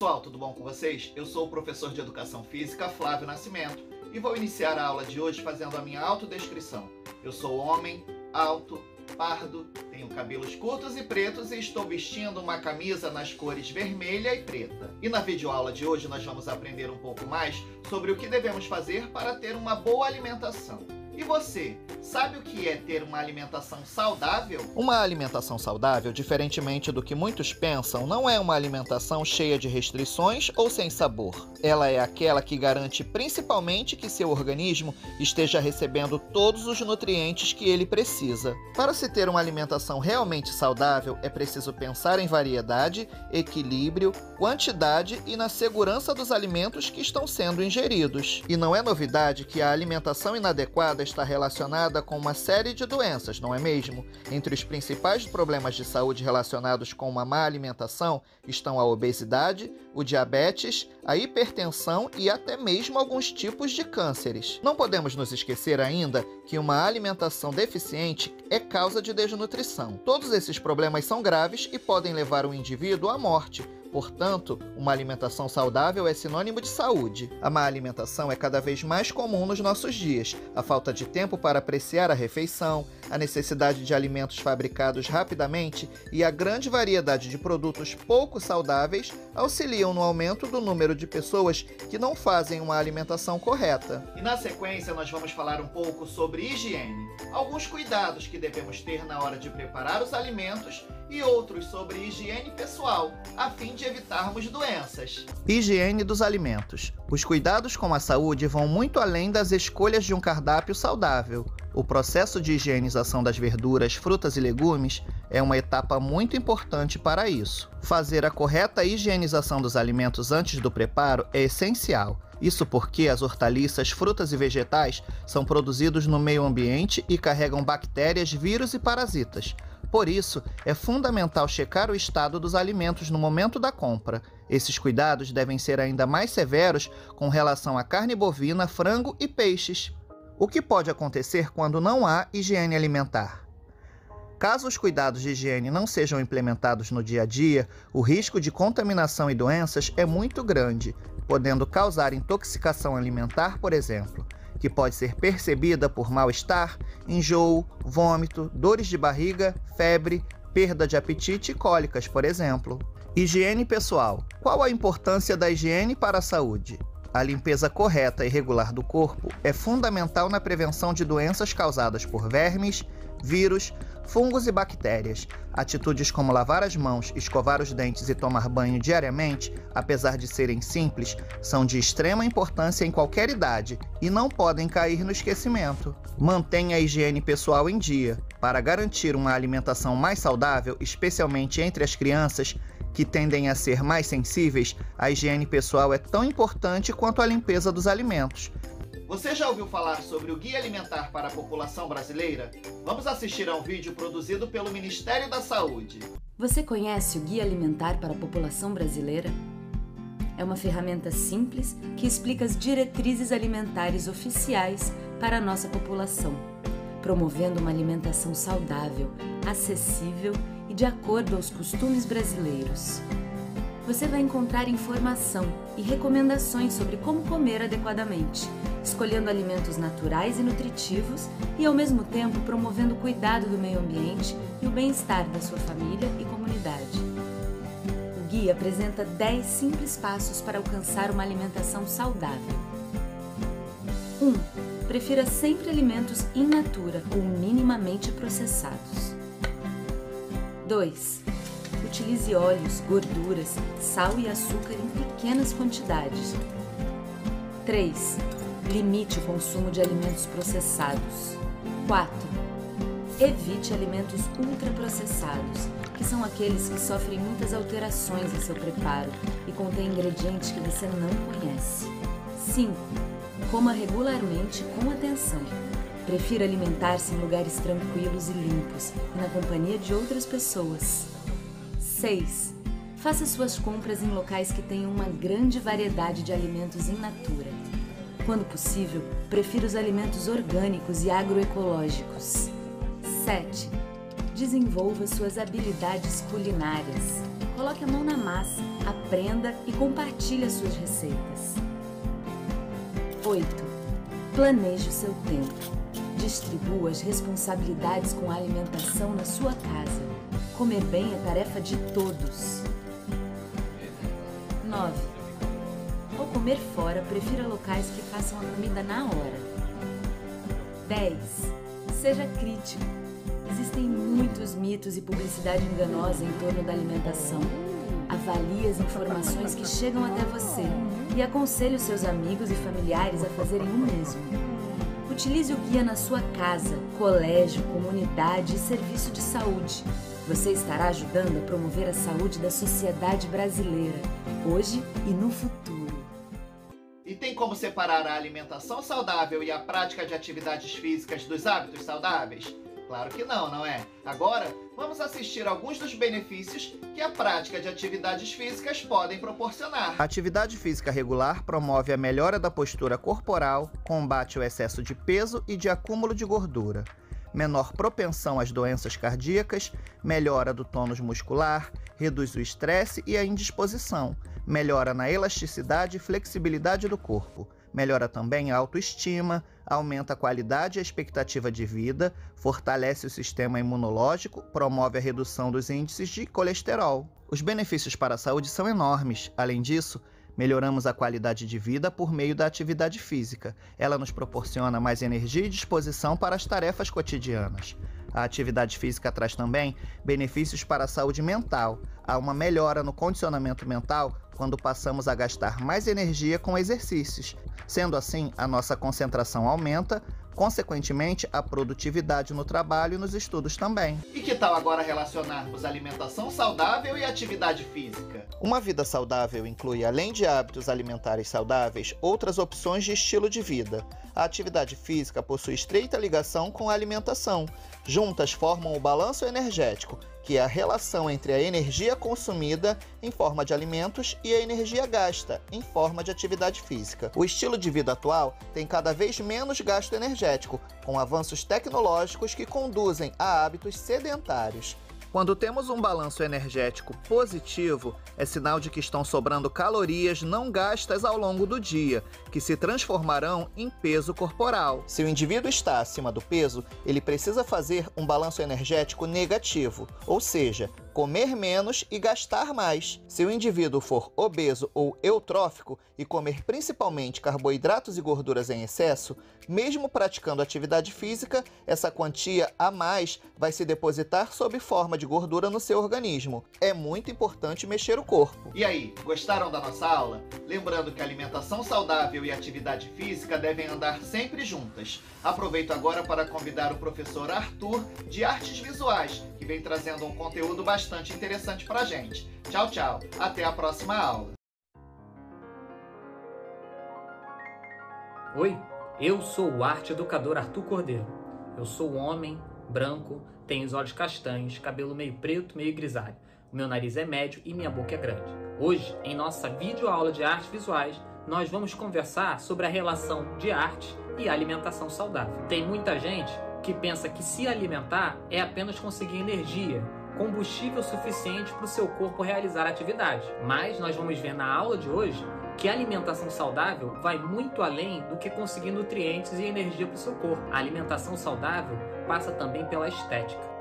Pessoal, tudo bom com vocês? Eu sou o professor de Educação Física, Flávio Nascimento, e vou iniciar a aula de hoje fazendo a minha autodescrição. Eu sou homem, alto, pardo, tenho cabelos curtos e pretos e estou vestindo uma camisa nas cores vermelha e preta. E na videoaula de hoje nós vamos aprender um pouco mais sobre o que devemos fazer para ter uma boa alimentação. E você, sabe o que é ter uma alimentação saudável? Uma alimentação saudável, diferentemente do que muitos pensam, não é uma alimentação cheia de restrições ou sem sabor. Ela é aquela que garante principalmente que seu organismo esteja recebendo todos os nutrientes que ele precisa. Para se ter uma alimentação realmente saudável, é preciso pensar em variedade, equilíbrio, quantidade e na segurança dos alimentos que estão sendo ingeridos. E não é novidade que a alimentação inadequada está relacionada com uma série de doenças, não é mesmo? Entre os principais problemas de saúde relacionados com uma má alimentação estão a obesidade, o diabetes, a hipertensão e até mesmo alguns tipos de cânceres. Não podemos nos esquecer ainda que uma alimentação deficiente é causa de desnutrição. Todos esses problemas são graves e podem levar o indivíduo à morte. Portanto, uma alimentação saudável é sinônimo de saúde. A má alimentação é cada vez mais comum nos nossos dias. A falta de tempo para apreciar a refeição, a necessidade de alimentos fabricados rapidamente e a grande variedade de produtos pouco saudáveis auxiliam no aumento do número de pessoas que não fazem uma alimentação correta. E na sequência nós vamos falar um pouco sobre higiene, alguns cuidados que devemos ter na hora de preparar os alimentos e outros sobre higiene pessoal, a fim de evitarmos doenças. Higiene dos alimentos. Os cuidados com a saúde vão muito além das escolhas de um cardápio saudável. O processo de higienização das verduras, frutas e legumes é uma etapa muito importante para isso. Fazer a correta higienização dos alimentos antes do preparo é essencial. Isso porque as hortaliças, frutas e vegetais são produzidos no meio ambiente e carregam bactérias, vírus e parasitas. Por isso, é fundamental checar o estado dos alimentos no momento da compra. Esses cuidados devem ser ainda mais severos com relação à carne bovina, frango e peixes. O que pode acontecer quando não há higiene alimentar? Caso os cuidados de higiene não sejam implementados no dia a dia, o risco de contaminação e doenças é muito grande, podendo causar intoxicação alimentar, por exemplo, que pode ser percebida por mal-estar, enjoo, vômito, dores de barriga, febre, perda de apetite e cólicas, por exemplo. Higiene pessoal. Qual a importância da higiene para a saúde? A limpeza correta e regular do corpo é fundamental na prevenção de doenças causadas por vermes, vírus, fungos e bactérias. Atitudes como lavar as mãos, escovar os dentes e tomar banho diariamente, apesar de serem simples, são de extrema importância em qualquer idade e não podem cair no esquecimento. Mantenha a higiene pessoal em dia. Para garantir uma alimentação mais saudável, especialmente entre as crianças, que tendem a ser mais sensíveis, a higiene pessoal é tão importante quanto a limpeza dos alimentos. Você já ouviu falar sobre o Guia Alimentar para a População Brasileira? Vamos assistir a um vídeo produzido pelo Ministério da Saúde. Você conhece o Guia Alimentar para a População Brasileira? É uma ferramenta simples que explica as diretrizes alimentares oficiais para a nossa população, promovendo uma alimentação saudável, acessível e de acordo aos costumes brasileiros. Você vai encontrar informação e recomendações sobre como comer adequadamente, escolhendo alimentos naturais e nutritivos e, ao mesmo tempo, promovendo o cuidado do meio ambiente e o bem-estar da sua família e comunidade. O guia apresenta 10 simples passos para alcançar uma alimentação saudável. 1. Prefira sempre alimentos in natura ou minimamente processados. 2. Utilize óleos, gorduras, sal e açúcar em pequenas quantidades. 3. Limite o consumo de alimentos processados. 4. Evite alimentos ultraprocessados, que são aqueles que sofrem muitas alterações em seu preparo e contêm ingredientes que você não conhece. 5. Coma regularmente com atenção. Prefira alimentar-se em lugares tranquilos e limpos e na companhia de outras pessoas. 6. Faça suas compras em locais que tenham uma grande variedade de alimentos in natura. Quando possível, prefira os alimentos orgânicos e agroecológicos. 7. Desenvolva suas habilidades culinárias. Coloque a mão na massa, aprenda e compartilhe as suas receitas. 8. Planeje o seu tempo. Distribua as responsabilidades com a alimentação na sua casa. Comer bem é tarefa de todos. 9. Ao comer fora, prefira locais que façam a comida na hora. 10. Seja crítico. Existem muitos mitos e publicidade enganosa em torno da alimentação. Avalie as informações que chegam até você e aconselhe os seus amigos e familiares a fazerem o mesmo. Utilize o guia na sua casa, colégio, comunidade e serviço de saúde. Você estará ajudando a promover a saúde da sociedade brasileira, hoje e no futuro. E tem como separar a alimentação saudável e a prática de atividades físicas dos hábitos saudáveis? Claro que não, não é? Agora, vamos assistir alguns dos benefícios que a prática de atividades físicas podem proporcionar. A atividade física regular promove a melhora da postura corporal, combate o excesso de peso e de acúmulo de gordura, menor propensão às doenças cardíacas, melhora do tônus muscular, reduz o estresse e a indisposição, melhora na elasticidade e flexibilidade do corpo, melhora também a autoestima, aumenta a qualidade e a expectativa de vida, fortalece o sistema imunológico, promove a redução dos índices de colesterol. Os benefícios para a saúde são enormes. Além disso, melhoramos a qualidade de vida por meio da atividade física. Ela nos proporciona mais energia e disposição para as tarefas cotidianas. A atividade física traz também benefícios para a saúde mental. Há uma melhora no condicionamento mental quando passamos a gastar mais energia com exercícios. Sendo assim, a nossa concentração aumenta, consequentemente, a produtividade no trabalho e nos estudos também. E que tal agora relacionarmos alimentação saudável e atividade física? Uma vida saudável inclui, além de hábitos alimentares saudáveis, outras opções de estilo de vida. A atividade física possui estreita ligação com a alimentação. Juntas formam o balanço energético, que é a relação entre a energia consumida em forma de alimentos e a energia gasta em forma de atividade física. O estilo de vida atual tem cada vez menos gasto energético, com avanços tecnológicos que conduzem a hábitos sedentários. Quando temos um balanço energético positivo, é sinal de que estão sobrando calorias não gastas ao longo do dia, que se transformarão em peso corporal. Se o indivíduo está acima do peso, ele precisa fazer um balanço energético negativo, ou seja, comer menos e gastar mais. Se o indivíduo for obeso ou eutrófico e comer principalmente carboidratos e gorduras em excesso, mesmo praticando atividade física, essa quantia a mais vai se depositar sob forma de gordura no seu organismo. É muito importante mexer o corpo. E aí, gostaram da nossa aula? Lembrando que alimentação saudável e atividade física devem andar sempre juntas. Aproveito agora para convidar o professor Arthur, de Artes Visuais, que vem trazendo um conteúdo bastante interessante pra gente. Tchau, tchau. Até a próxima aula. Oi, eu sou o arte educador Arthur Cordeiro. Eu sou homem, branco, tenho os olhos castanhos, cabelo meio preto, meio grisalho. O meu nariz é médio e minha boca é grande. Hoje, em nossa videoaula de artes visuais, nós vamos conversar sobre a relação de arte e alimentação saudável. Tem muita gente que pensa que se alimentar é apenas conseguir energia, combustível suficiente para o seu corpo realizar a atividade. Mas nós vamos ver na aula de hoje que a alimentação saudável vai muito além do que conseguir nutrientes e energia para o seu corpo. A alimentação saudável passa também pela estética.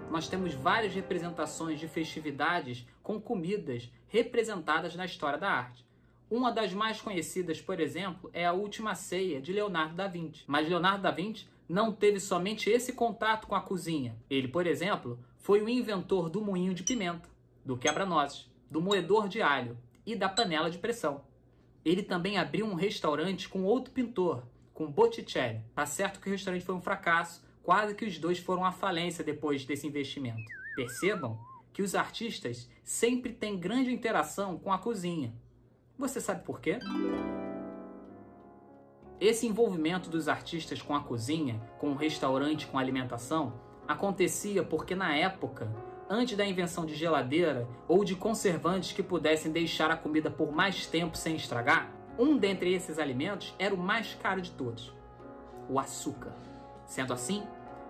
Nós temos várias representações de festividades com comidas representadas na história da arte. Uma das mais conhecidas, por exemplo, é a Última Ceia, de Leonardo da Vinci. Mas Leonardo da Vinci não teve somente esse contato com a cozinha. Ele, por exemplo, foi o inventor do moinho de pimenta, do quebra-nozes, do moedor de alho e da panela de pressão. Ele também abriu um restaurante com outro pintor, com Botticelli. Tá certo que o restaurante foi um fracasso, quase que os dois foram à falência depois desse investimento. Percebam que os artistas sempre têm grande interação com a cozinha. Você sabe por quê? Esse envolvimento dos artistas com a cozinha, com o restaurante, com a alimentação, acontecia porque na época, antes da invenção de geladeira ou de conservantes que pudessem deixar a comida por mais tempo sem estragar, um dentre esses alimentos era o mais caro de todos: o açúcar. Sendo assim,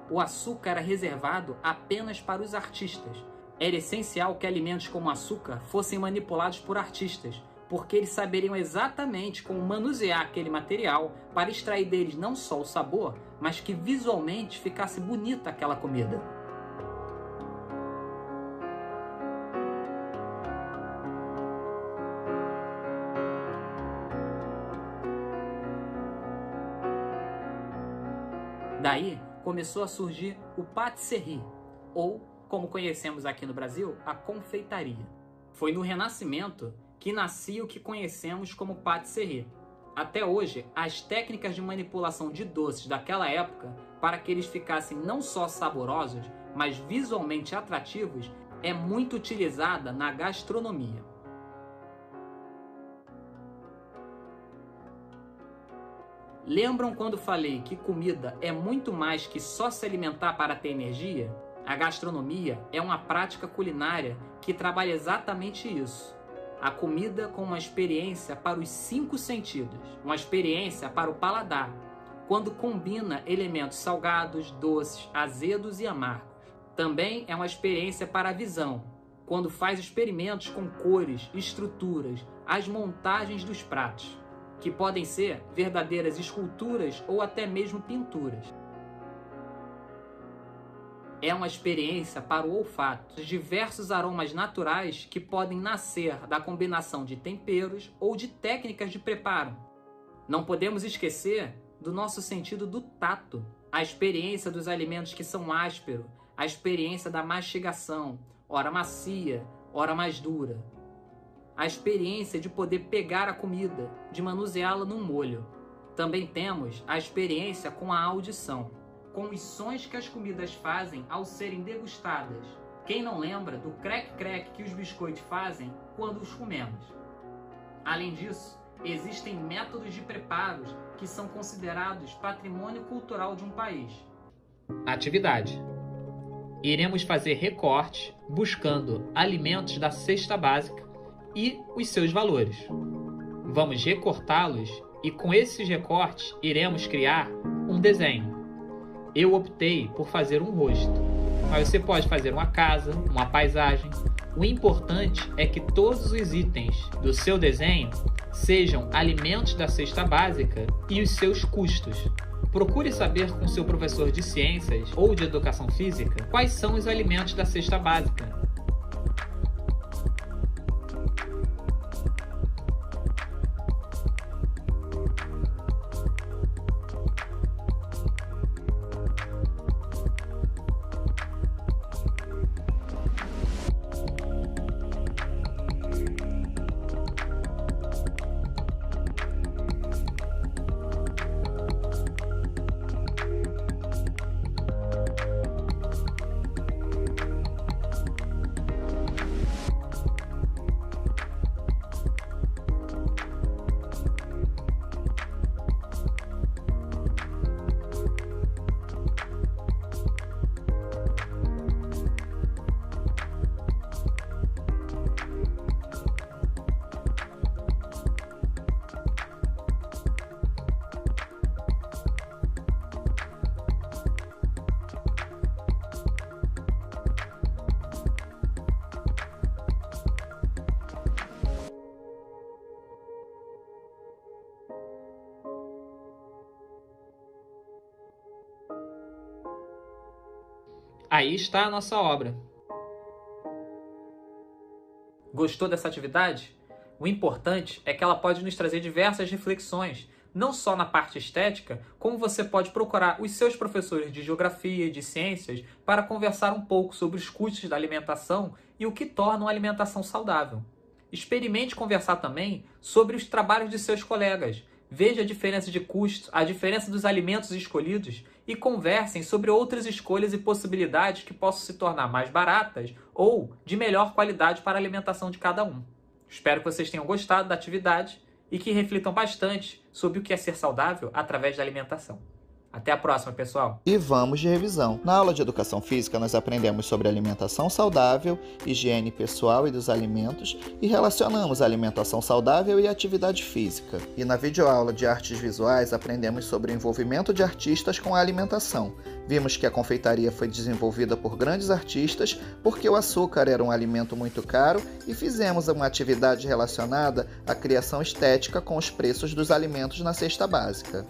o açúcar era reservado apenas para os artistas. Era essencial que alimentos como açúcar fossem manipulados por artistas, porque eles saberiam exatamente como manusear aquele material para extrair deles não só o sabor, mas que visualmente ficasse bonita aquela comida. Daí começou a surgir o pâtisserie, ou, como conhecemos aqui no Brasil, a confeitaria. Foi no Renascimento que nascia o que conhecemos como pâtisserie. Até hoje, as técnicas de manipulação de doces daquela época, para que eles ficassem não só saborosos, mas visualmente atrativos, é muito utilizada na gastronomia. Lembram quando falei que comida é muito mais que só se alimentar para ter energia? A gastronomia é uma prática culinária que trabalha exatamente isso. A comida como uma experiência para os 5 sentidos, uma experiência para o paladar, quando combina elementos salgados, doces, azedos e amargos. Também é uma experiência para a visão, quando faz experimentos com cores, estruturas, as montagens dos pratos, que podem ser verdadeiras esculturas ou até mesmo pinturas. É uma experiência para o olfato, os diversos aromas naturais que podem nascer da combinação de temperos ou de técnicas de preparo. Não podemos esquecer do nosso sentido do tato, a experiência dos alimentos que são ásperos, a experiência da mastigação, ora macia, ora mais dura. A experiência de poder pegar a comida, de manuseá-la num molho. Também temos a experiência com a audição, com os sons que as comidas fazem ao serem degustadas. Quem não lembra do crack-crack que os biscoitos fazem quando os comemos? Além disso, existem métodos de preparos que são considerados patrimônio cultural de um país. Atividade. Iremos fazer recortes buscando alimentos da cesta básica e os seus valores. Vamos recortá-los e com esses recortes iremos criar um desenho. Eu optei por fazer um rosto, mas você pode fazer uma casa, uma paisagem. O importante é que todos os itens do seu desenho sejam alimentos da cesta básica e os seus custos. Procure saber com seu professor de ciências ou de educação física quais são os alimentos da cesta básica. Aí está a nossa obra. Gostou dessa atividade? O importante é que ela pode nos trazer diversas reflexões, não só na parte estética, como você pode procurar os seus professores de geografia e de ciências para conversar um pouco sobre os custos da alimentação e o que torna uma alimentação saudável. Experimente conversar também sobre os trabalhos de seus colegas. Veja a diferença de custo, a diferença dos alimentos escolhidos e conversem sobre outras escolhas e possibilidades que possam se tornar mais baratas ou de melhor qualidade para a alimentação de cada um. Espero que vocês tenham gostado da atividade e que reflitam bastante sobre o que é ser saudável através da alimentação. Até a próxima, pessoal! E vamos de revisão. Na aula de Educação Física, nós aprendemos sobre alimentação saudável, higiene pessoal e dos alimentos e relacionamos a alimentação saudável e atividade física. E na videoaula de artes visuais, aprendemos sobre o envolvimento de artistas com a alimentação. Vimos que a confeitaria foi desenvolvida por grandes artistas porque o açúcar era um alimento muito caro e fizemos uma atividade relacionada à criação estética com os preços dos alimentos na cesta básica.